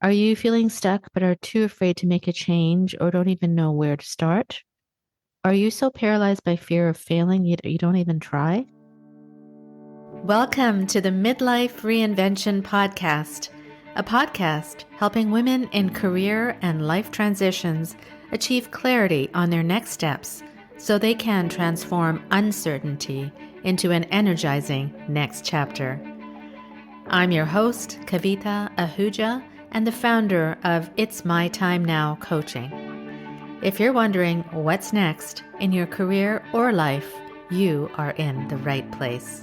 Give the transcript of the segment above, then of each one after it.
Are you feeling stuck but are too afraid to make a change or don't even know where to start? Are you so paralyzed by fear of failing you don't even try? Welcome to the Midlife Reinvention Podcast, a podcast helping women in career and life transitions achieve clarity on their next steps so they can transform uncertainty into an energizing next chapter. I'm your host, Kavita Ahuja, and the founder of It's My Time Now Coaching. If you're wondering what's next in your career or life, you are in the right place.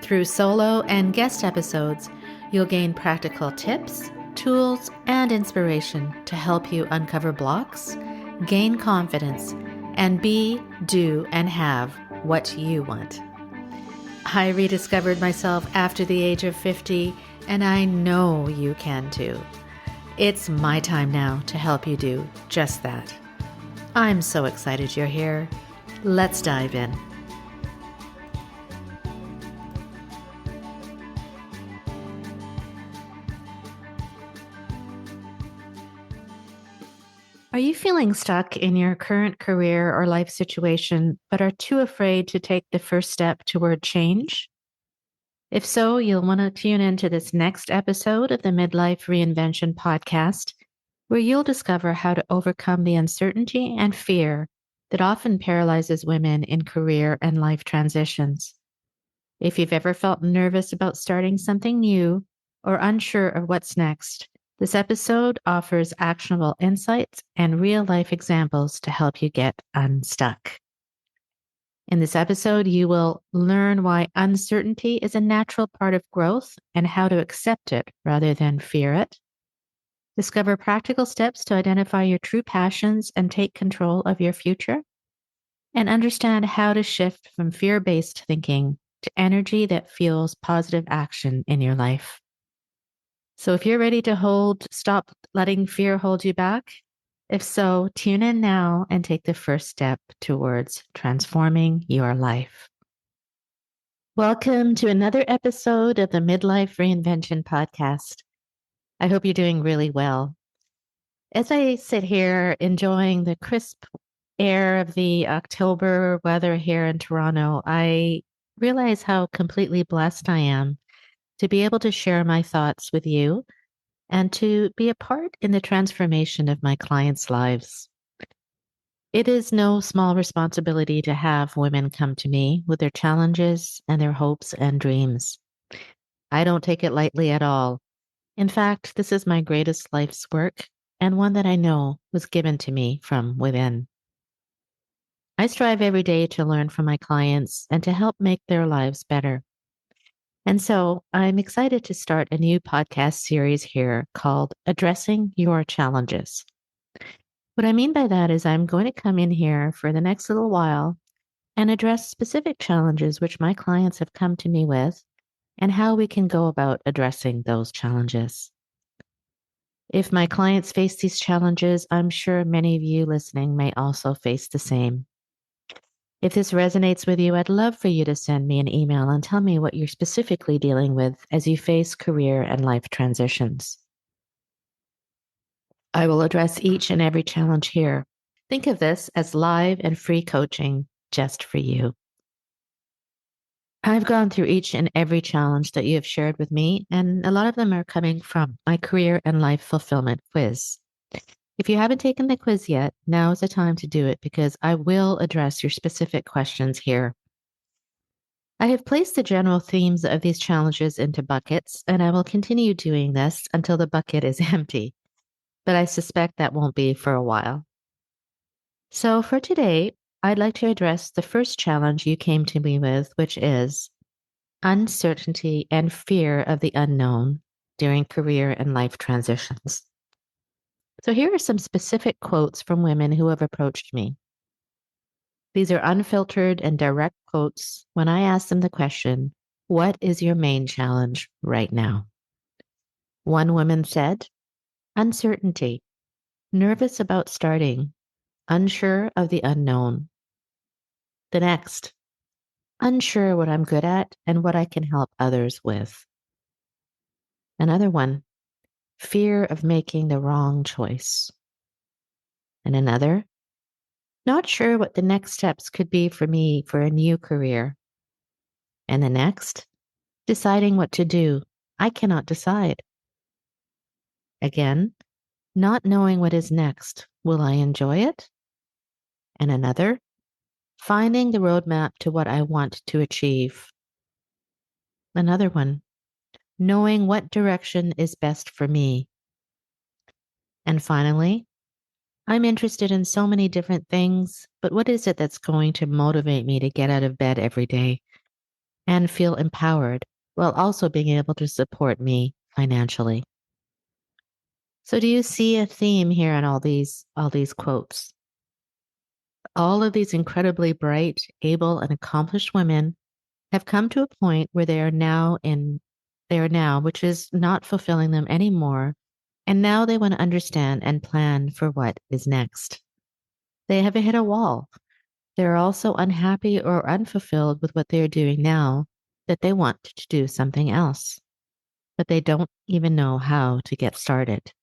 Through solo and guest episodes, you'll gain practical tips, tools, and inspiration to help you uncover blocks, gain confidence, and be, do, and have what you want. I rediscovered myself after the age of 50, and I know you can too. It's my time now to help you do just that. I'm so excited you're here. Let's dive in. Are you feeling stuck in your current career or life situation, but are too afraid to take the first step toward change? If so, you'll want to tune into this next episode of the Midlife Reinvention Podcast, where you'll discover how to overcome the uncertainty and fear that often paralyzes women in career and life transitions. If you've ever felt nervous about starting something new or unsure of what's next, this episode offers actionable insights and real life examples to help you get unstuck. In this episode, you will learn why uncertainty is a natural part of growth and how to accept it rather than fear it. Discover practical steps to identify your true passions and take control of your future. And understand how to shift from fear-based thinking to energy that fuels positive action in your life. So if you're ready to stop letting fear hold you back, if so, tune in now and take the first step towards transforming your life. Welcome to another episode of the Midlife Reinvention Podcast. I hope you're doing really well. As I sit here enjoying the crisp air of the October weather here in Toronto, I realize how completely blessed I am to be able to share my thoughts with you and to be a part in the transformation of my clients' lives. It is no small responsibility to have women come to me with their challenges and their hopes and dreams. I don't take it lightly at all. In fact, this is my greatest life's work and one that I know was given to me from within. I strive every day to learn from my clients and to help make their lives better. And so I'm excited to start a new podcast series here called Addressing Your Challenges. What I mean by that is I'm going to come in here for the next little while and address specific challenges which my clients have come to me with and how we can go about addressing those challenges. If my clients face these challenges, I'm sure many of you listening may also face the same. If this resonates with you, I'd love for you to send me an email and tell me what you're specifically dealing with as you face career and life transitions. I will address each and every challenge here. Think of this as live and free coaching just for you. I've gone through each and every challenge that you have shared with me, and a lot of them are coming from my career and life fulfillment quiz. If you haven't taken the quiz yet, now is the time to do it because I will address your specific questions here. I have placed the general themes of these challenges into buckets, and I will continue doing this until the bucket is empty, but I suspect that won't be for a while. So for today, I'd like to address the first challenge you came to me with, which is uncertainty and fear of the unknown during career and life transitions. So here are some specific quotes from women who have approached me. These are unfiltered and direct quotes when I ask them the question, what is your main challenge right now? One woman said, uncertainty, nervous about starting, unsure of the unknown. The next, unsure what I'm good at and what I can help others with. Another one, fear of making the wrong choice. And another, not sure what the next steps could be for me for a new career. And the next, deciding what to do. I cannot decide. Again, not knowing what is next. Will I enjoy it? And another, finding the roadmap to what I want to achieve. Another one, knowing what direction is best for me. And finally, I'm interested in so many different things, but what is it that's going to motivate me to get out of bed every day and feel empowered while also being able to support me financially? So do you see a theme here in all these quotes? All of these incredibly bright, able, and accomplished women have come to a point where they are now, which is not fulfilling them anymore. And now they want to understand and plan for what is next. They have hit a wall. They're also unhappy or unfulfilled with what they're doing now that they want to do something else, but they don't even know how to get started.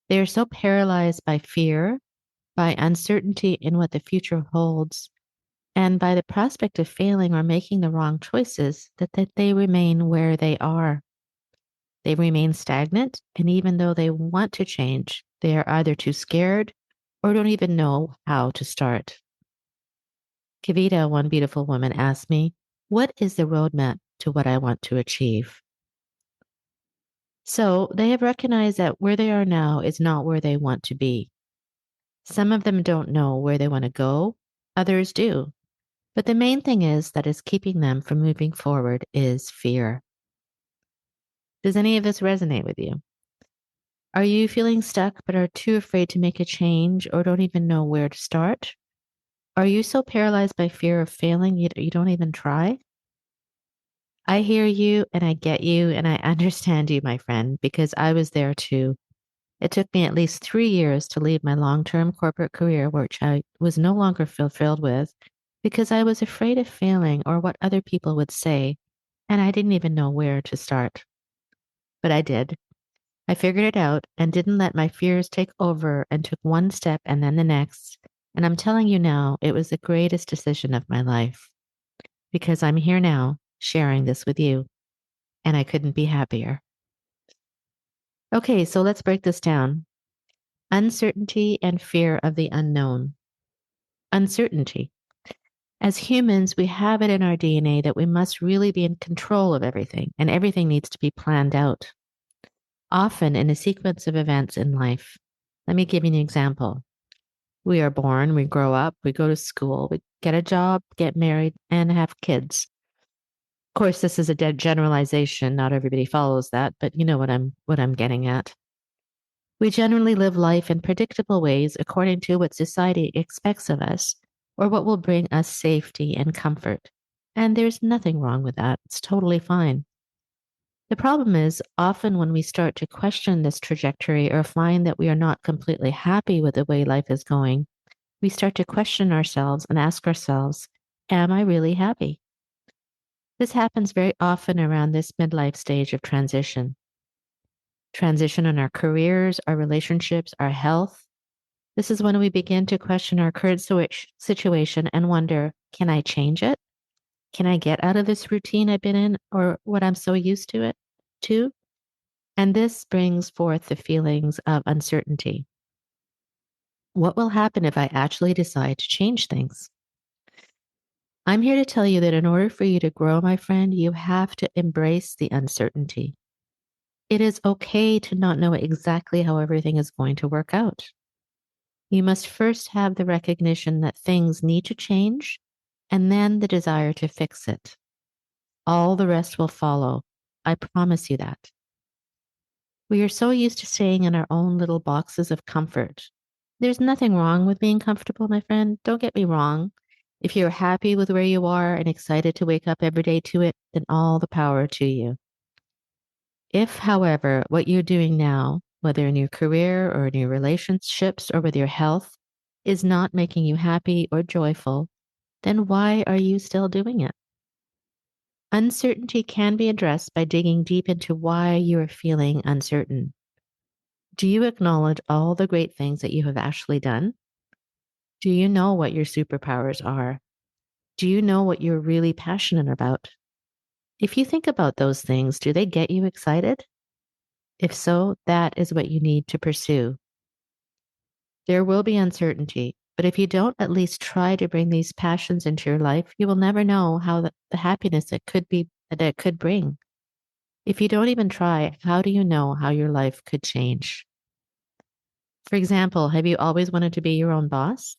They are so paralyzed by fear, by uncertainty in what the future holds, and by the prospect of failing or making the wrong choices that they remain where they are. They remain stagnant, and even though they want to change, they are either too scared or don't even know how to start. Kavita, one beautiful woman, asked me, what is the roadmap to what I want to achieve? So they have recognized that where they are now is not where they want to be. Some of them don't know where they want to go, others do. But the main thing that is keeping them from moving forward is fear. Does any of this resonate with you? Are you feeling stuck but are too afraid to make a change or don't even know where to start? Are you so paralyzed by fear of failing you don't even try? I hear you and I get you and I understand you, my friend, because I was there too. It took me at least 3 years to leave my long term corporate career, which I was no longer fulfilled with, because I was afraid of failing or what other people would say, and I didn't even know where to start. But I did. I figured it out and didn't let my fears take over and took one step and then the next. And I'm telling you now, it was the greatest decision of my life because I'm here now sharing this with you, and I couldn't be happier. Okay, so let's break this down. Uncertainty and fear of the unknown. Uncertainty. As humans, we have it in our DNA that we must really be in control of everything, and everything needs to be planned out, often in a sequence of events in life. Let me give you an example. We are born, we grow up, we go to school, we get a job, get married, and have kids. Of course, this is a dead generalization. Not everybody follows that, but you know what I'm getting at. We generally live life in predictable ways according to what society expects of us or what will bring us safety and comfort. And there's nothing wrong with that. It's totally fine. The problem is often when we start to question this trajectory or find that we are not completely happy with the way life is going, we start to question ourselves and ask ourselves, am I really happy? This happens very often around this midlife stage of transition. Transition in our careers, our relationships, our health. This is when we begin to question our current situation and wonder, can I change it? Can I get out of this routine I've been in or what I'm so used to it to? And this brings forth the feelings of uncertainty. What will happen if I actually decide to change things? I'm here to tell you that in order for you to grow, my friend, you have to embrace the uncertainty. It is okay to not know exactly how everything is going to work out. You must first have the recognition that things need to change and then the desire to fix it. All the rest will follow. I promise you that. We are so used to staying in our own little boxes of comfort. There's nothing wrong with being comfortable, my friend. Don't get me wrong. If you're happy with where you are and excited to wake up every day to it, then all the power to you. If, however, what you're doing now, whether in your career or in your relationships or with your health, is not making you happy or joyful, then why are you still doing it? Uncertainty can be addressed by digging deep into why you are feeling uncertain. Do you acknowledge all the great things that you have actually done? Do you know what your superpowers are? Do you know what you're really passionate about? If you think about those things, do they get you excited? If so, that is what you need to pursue. There will be uncertainty, but if you don't at least try to bring these passions into your life, you will never know how the happiness that it could bring. If you don't even try, how do you know how your life could change? For example, have you always wanted to be your own boss?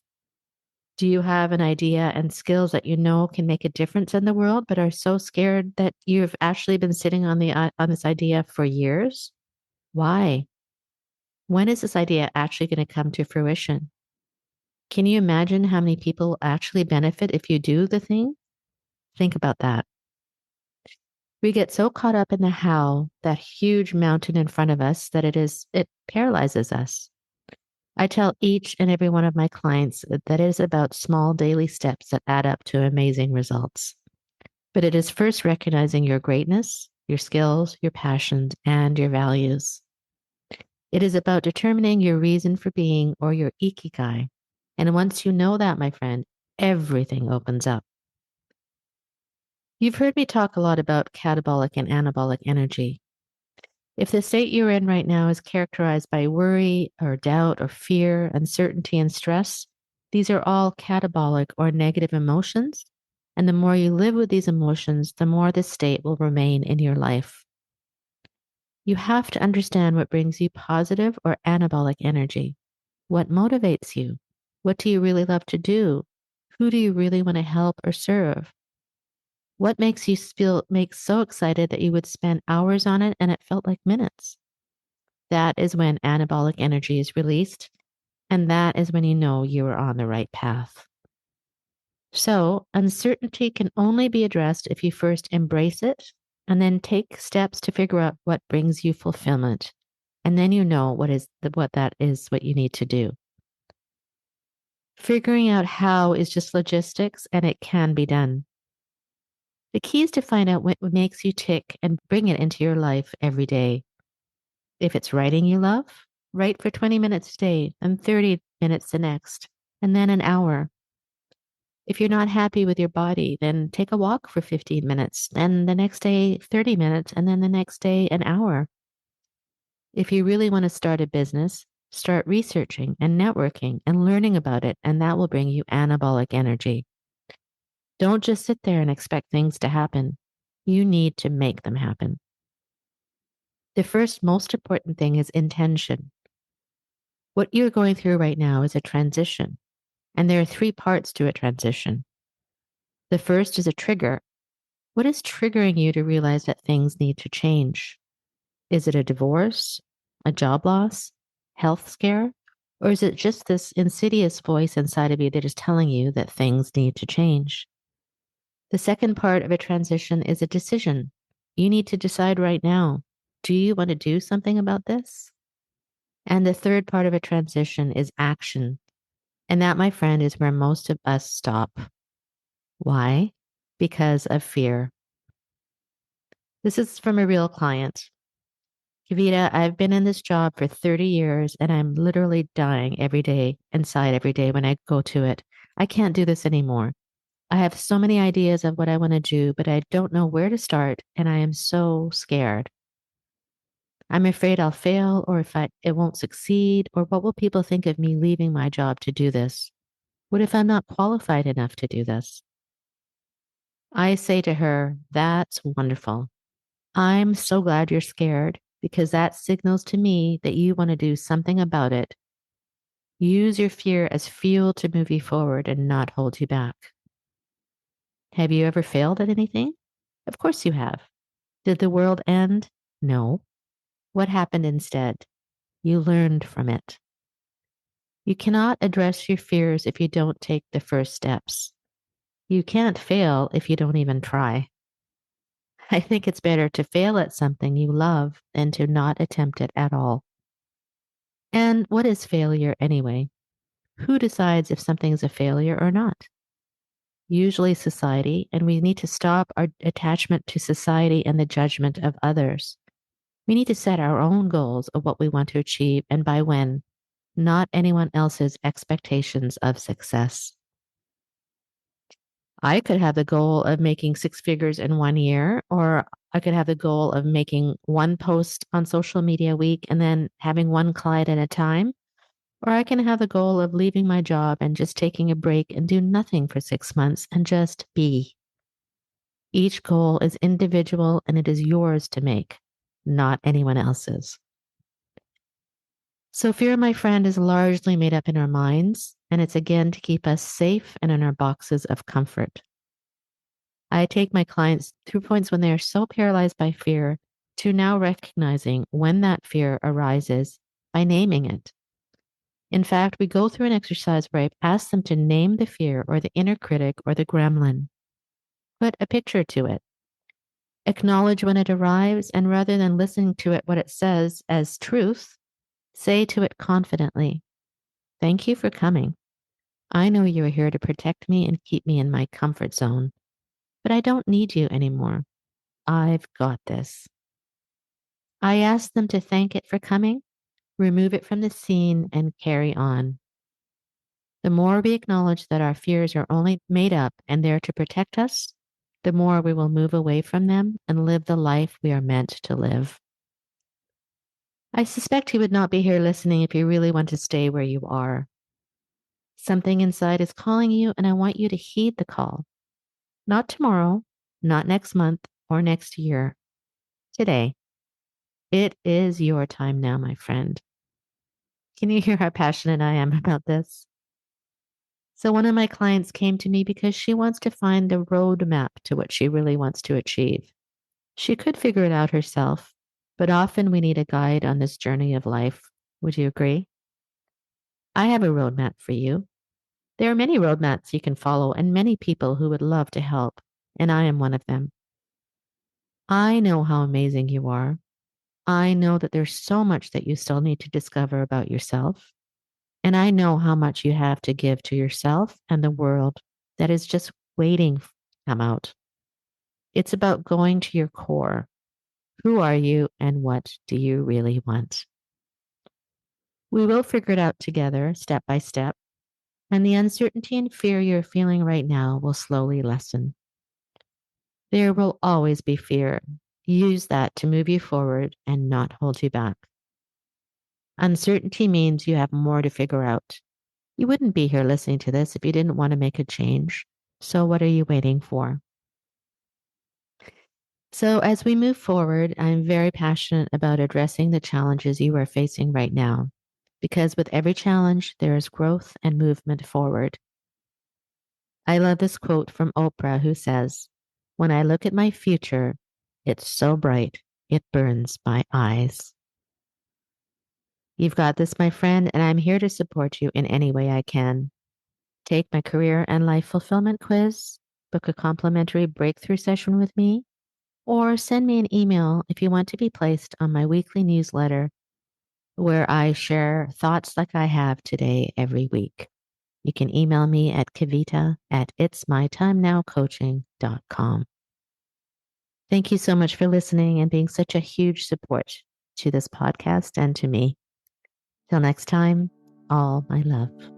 Do you have an idea and skills that you know can make a difference in the world, but are so scared that you've actually been sitting on on this idea for years? Why? When is this idea actually going to come to fruition? Can you imagine how many people actually benefit if you do the thing? Think about that. We get so caught up in the how, that huge mountain in front of us, that it paralyzes us. I tell each and every one of my clients that it is about small daily steps that add up to amazing results. But it is first recognizing your greatness, your skills, your passions, and your values. It is about determining your reason for being or your Ikigai. And once you know that, my friend, everything opens up. You've heard me talk a lot about catabolic and anabolic energy. If the state you're in right now is characterized by worry or doubt or fear, uncertainty, and stress, these are all catabolic or negative emotions. And the more you live with these emotions, the more this state will remain in your life. You have to understand what brings you positive or anabolic energy. What motivates you? What do you really love to do? Who do you really want to help or serve? What makes you feel makes so excited that you would spend hours on it and it felt like minutes? That is when anabolic energy is released, and that is when you know you are on the right path. So, uncertainty can only be addressed if you first embrace it and then take steps to figure out what brings you fulfillment. And then you know what you need to do. Figuring out how is just logistics, and it can be done. The key is to find out what makes you tick and bring it into your life every day. If it's writing you love, write for 20 minutes a day, then 30 minutes the next, and then an hour. If you're not happy with your body, then take a walk for 15 minutes, then the next day, 30 minutes, and then the next day, an hour. If you really want to start a business, start researching and networking and learning about it, and that will bring you anabolic energy. Don't just sit there and expect things to happen. You need to make them happen. The first most important thing is intention. What you're going through right now is a transition, and there are three parts to a transition. The first is a trigger. What is triggering you to realize that things need to change? Is it a divorce, a job loss, health scare, or is it just this insidious voice inside of you that is telling you that things need to change? The second part of a transition is a decision. You need to decide right now, do you want to do something about this? And the third part of a transition is action. And that, my friend, is where most of us stop. Why? Because of fear. This is from a real client. Kavita, I've been in this job for 30 years and I'm literally dying every day inside every day when I go to it. I can't do this anymore. I have so many ideas of what I want to do, but I don't know where to start and I am so scared. I'm afraid I'll fail or it won't succeed, or what will people think of me leaving my job to do this? What if I'm not qualified enough to do this? I say to her, that's wonderful. I'm so glad you're scared because that signals to me that you want to do something about it. Use your fear as fuel to move you forward and not hold you back. Have you ever failed at anything? Of course you have. Did the world end? No. What happened instead? You learned from it. You cannot address your fears if you don't take the first steps. You can't fail if you don't even try. I think it's better to fail at something you love than to not attempt it at all. And what is failure anyway? Who decides if something is a failure or not? Usually society, and we need to stop our attachment to society and the judgment of others. We need to set our own goals of what we want to achieve and by when, not anyone else's expectations of success. I could have the goal of making six figures in 1 year, or I could have the goal of making one post on social media a week and then having one client at a time. Or I can have the goal of leaving my job and just taking a break and do nothing for 6 months and just be. Each goal is individual and it is yours to make, not anyone else's. So, fear, my friend, is largely made up in our minds, and it's again to keep us safe and in our boxes of comfort. I take my clients through points when they are so paralyzed by fear to now recognizing when that fear arises by naming it. In fact, we go through an exercise where I ask them to name the fear or the inner critic or the gremlin. Put a picture to it. Acknowledge when it arrives, and rather than listening to it what it says as truth, say to it confidently, "Thank you for coming. I know you are here to protect me and keep me in my comfort zone, but I don't need you anymore. I've got this." I ask them to thank it for coming, remove it from the scene, and carry on. The more we acknowledge that our fears are only made up and there to protect us, the more we will move away from them and live the life we are meant to live. I suspect you would not be here listening if you really want to stay where you are. Something inside is calling you, and I want you to heed the call. Not tomorrow, not next month, or next year. Today. It is your time now, my friend. Can you hear how passionate I am about this? So, one of my clients came to me because she wants to find the roadmap to what she really wants to achieve. She could figure it out herself, but often we need a guide on this journey of life. Would you agree? I have a roadmap for you. There are many roadmaps you can follow and many people who would love to help, and I am one of them. I know how amazing you are. I know that there's so much that you still need to discover about yourself. And I know how much you have to give to yourself and the world that is just waiting to come out. It's about going to your core. Who are you and what do you really want? We will figure it out together, step by step, and the uncertainty and fear you're feeling right now will slowly lessen. There will always be fear. Use that to move you forward and not hold you back. Uncertainty means you have more to figure out. You wouldn't be here listening to this if you didn't want to make a change. So, what are you waiting for? So, as we move forward, I'm very passionate about addressing the challenges you are facing right now, because with every challenge, there is growth and movement forward. I love this quote from Oprah, who says, "When I look at my future, it's so bright, it burns my eyes." You've got this, my friend, and I'm here to support you in any way I can. Take my career and life fulfillment quiz, book a complimentary breakthrough session with me, or send me an email if you want to be placed on my weekly newsletter where I share thoughts like I have today every week. You can email me at kavita@itsmytimenowcoaching.com. Thank you so much for listening and being such a huge support to this podcast and to me. Till next time, all my love.